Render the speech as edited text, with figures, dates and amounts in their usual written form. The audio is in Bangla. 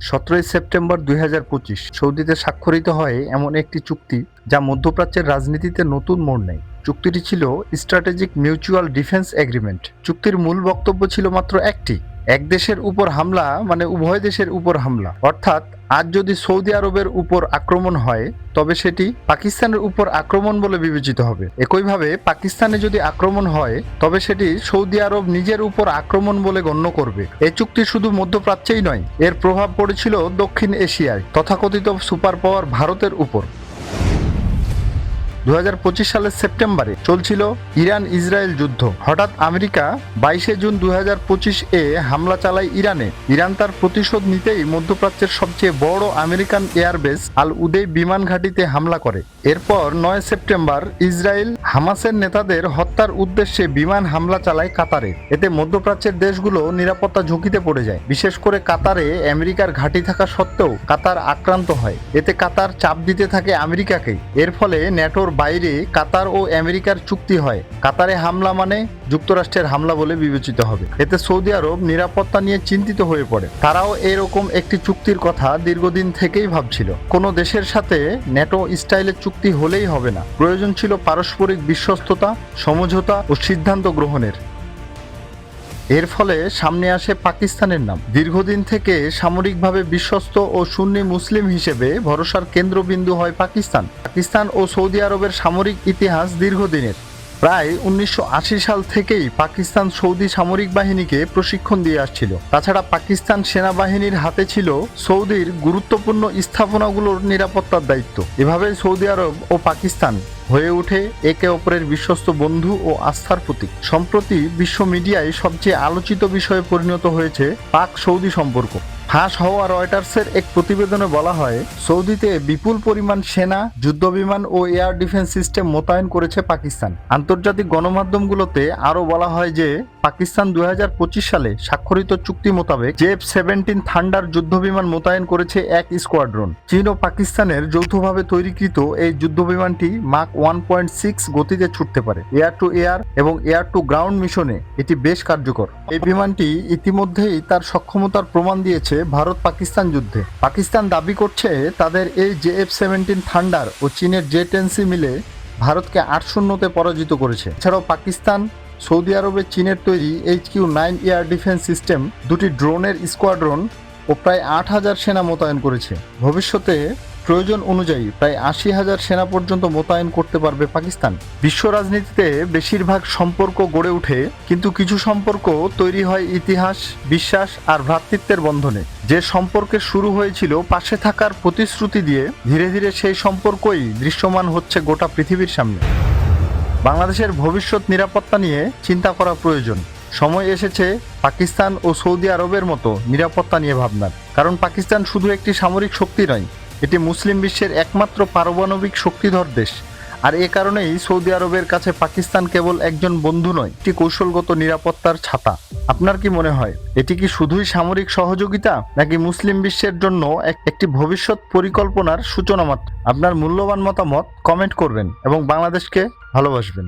17 সেপ্টেম্বর 2025 সৌদিতে স্বাক্ষরিত হয় এমন একটি চুক্তি যা মধ্যপ্রাচ্যের রাজনীতিতে নতুন মোড় নেয়। চুক্তিটি ছিল স্ট্র্যাটেজিক মিউচুয়াল ডিফেন্স এগ্রিমেন্ট। চুক্তির মূল বক্তব্য ছিল মাত্র একটি, এক দেশের উপর হামলা মানে উভয় দেশের উপর হামলা। অর্থাৎ আজ যদি সৌদি আরবের উপর আক্রমণ হয় তবে সেটি পাকিস্তানের উপর আক্রমণ বলে বিবেচিত হবে। একইভাবে পাকিস্তানে যদি আক্রমণ হয় তবে সেটি সৌদি আরব নিজের উপর আক্রমণ বলে গণ্য করবে। এই চুক্তি শুধু মধ্যপ্রাচ্যেই নয়, এর প্রভাব পড়েছিল দক্ষিণ এশিয়ায়, তথাকথিত সুপার পাওয়ার ভারতের উপর। 2025 সালের সেপ্টেম্বরে চলছিল ইরান ইসরায়েল যুদ্ধ। হঠাৎ আমেরিকা 22 জুন 2025 হামলা চালায় ইরানে। ইরান তার প্রতিশোধ নিতেই মধ্যপ্রাচ্যের সবচেয়ে বড় আমেরিকান এয়ারবেস আল উদেই বিমান ঘাঁটিতে হামলা করে। এরপর 9 সেপ্টেম্বর ইসরায়েল হামাসের নেতাদের হত্যার উদ্দেশ্যে বিমান হামলা চালায় কাতারে। এতে মধ্যপ্রাচ্যের দেশগুলো নিরাপত্তা ঝুঁকিতে পড়ে যায়। বিশেষ করে কাতারে আমেরিকার ঘাঁটি থাকা সত্ত্বেও কাতার আক্রান্ত হয়। এতে কাতার চাপ দিতে থাকে আমেরিকাকে। এর ফলে ন্যাটোর বাইরে কাতার ও আমেরিকার চুক্তি হয়। কাতারে হামলা মানে যুক্তরাষ্ট্রের হামলা বলে বিবেচিত হবে। এতে সৌদি আরব নিরাপত্তা নিয়ে চিন্তিত হয়ে পড়ে। তারাও এরকম একটি চুক্তির কথা দীর্ঘদিন থেকেই ভাবছিল। কোনো দেশের সাথে ন্যাটো স্টাইলের চুক্তি হলেই হবে না, প্রয়োজন ছিল পারস্পরিক বিশ্বস্ততা, সমঝোতা ও সিদ্ধান্ত গ্রহণের। এর ফলে সামনে আসে পাকিস্তানের নাম। দীর্ঘদিন থেকে সামরিকভাবে বিশ্বস্ত ও সুন্নি মুসলিম হিসেবে ভরসার কেন্দ্রবিন্দু হয় পাকিস্তান। পাকিস্তান ও সৌদি আরবের সামরিক ইতিহাস দীর্ঘদিনের। প্রায় 1980 সাল থেকেই পাকিস্তান সৌদি সামরিক বাহিনীকে প্রশিক্ষণ দিয়ে আসছিল। তাছাড়া পাকিস্তান সেনাবাহিনীর হাতে ছিল সৌদির গুরুত্বপূর্ণ স্থাপনাগুলোর নিরাপত্তার দায়িত্ব। এভাবে সৌদি আরব ও পাকিস্তান হয়ে ওঠে একে অপরের বিশ্বস্ত বন্ধু ও আস্থার প্রতীক। সম্প্রতি বিশ্ব মিডিয়ায় সবচেয়ে আলোচিত বিষয়ে পরিণত হয়েছে পাক সৌদি সম্পর্ক। ফাঁস হওয়া রয়টার্সের এক প্রতিবেদনে বলা হয়, সৌদিতে বিপুল পরিমাণ সেনা, যুদ্ধবিমান ও এয়ার ডিফেন্স সিস্টেম মোতায়েন করেছে পাকিস্তান। আন্তর্জাতিক গণমাধ্যমগুলোতে আরও বলা হয় যে পাকিস্তান 2025 সালে স্বাক্ষরিত চুক্তি মোতাবেক F-17 থান্ডার যুদ্ধবিমান মোতায়েন করেছে এক স্কোয়াড্রন। চীন ও পাকিস্তানের যৌথভাবে তৈরিকৃত এই যুদ্ধবিমানটি মাক 1.6 গতিতে ছুটতে পারে। এয়ার টু এয়ার এবং এয়ার টু গ্রাউন্ড মিশনে এটি বেশ কার্যকর। এই বিমানটি ইতিমধ্যেই তার সক্ষমতার প্রমাণ দিয়েছে ভারত পাকিস্তান যুদ্ধে। পাকিস্তান দাবি করছে তাদের এই F-17 থান্ডার ও চীনের J-10C মিলে ভারতকে 8-0 পরাজিত করেছে। এছাড়াও পাকিস্তান সৌদি আরবে চীনের তৈরি HQ-9 এয়ার ডিফেন্স সিস্টেম, দুটি ড্রোনের স্কোয়াড্রন ও প্রায় 8,000 সেনা মোতায়েন করেছে। ভবিষ্যতে প্রয়োজন অনুযায়ী প্রায় 80,000 সেনা পর্যন্ত মোতায়েন করতে পারবে পাকিস্তান। বিশ্ব রাজনীতিতে বেশিরভাগ সম্পর্ক গড়ে ওঠে, কিন্তু কিছু সম্পর্ক তৈরি হয় ইতিহাস, বিশ্বাস আর ভ্রাতৃত্বের বন্ধনে। যে সম্পর্কের শুরু হয়েছিল পাশে থাকার প্রতিশ্রুতি দিয়ে, ধীরে ধীরে সেই সম্পর্কই দৃশ্যমান হচ্ছে গোটা পৃথিবীর সামনে। বাংলাদেশের ভবিষ্যৎ নিরাপত্তা নিয়ে চিন্তা করা প্রয়োজন। সময় এসেছে পাকিস্তান ও সৌদি আরবের মতো নিরাপত্তা নিয়ে ভাবনার। কারণ পাকিস্তান শুধু একটি সামরিক শক্তি নয়, এটি মুসলিম বিশ্বের একমাত্র পারমাণবিক শক্তিধর দেশ। আর এ কারণেই সৌদি আরবের কাছে পাকিস্তান কেবল একজন বন্ধু নয়, একটি কৌশলগত নিরাপত্তার ছাতা। আপনার কি মনে হয়, এটি কি শুধুই সামরিক সহযোগিতা, নাকি মুসলিম বিশ্বের জন্য একটি ভবিষ্যৎ পরিকল্পনার সূচনা মাত্র? আপনার মূল্যবান মতামত কমেন্ট করবেন এবং বাংলাদেশকে ভালোবাসবেন।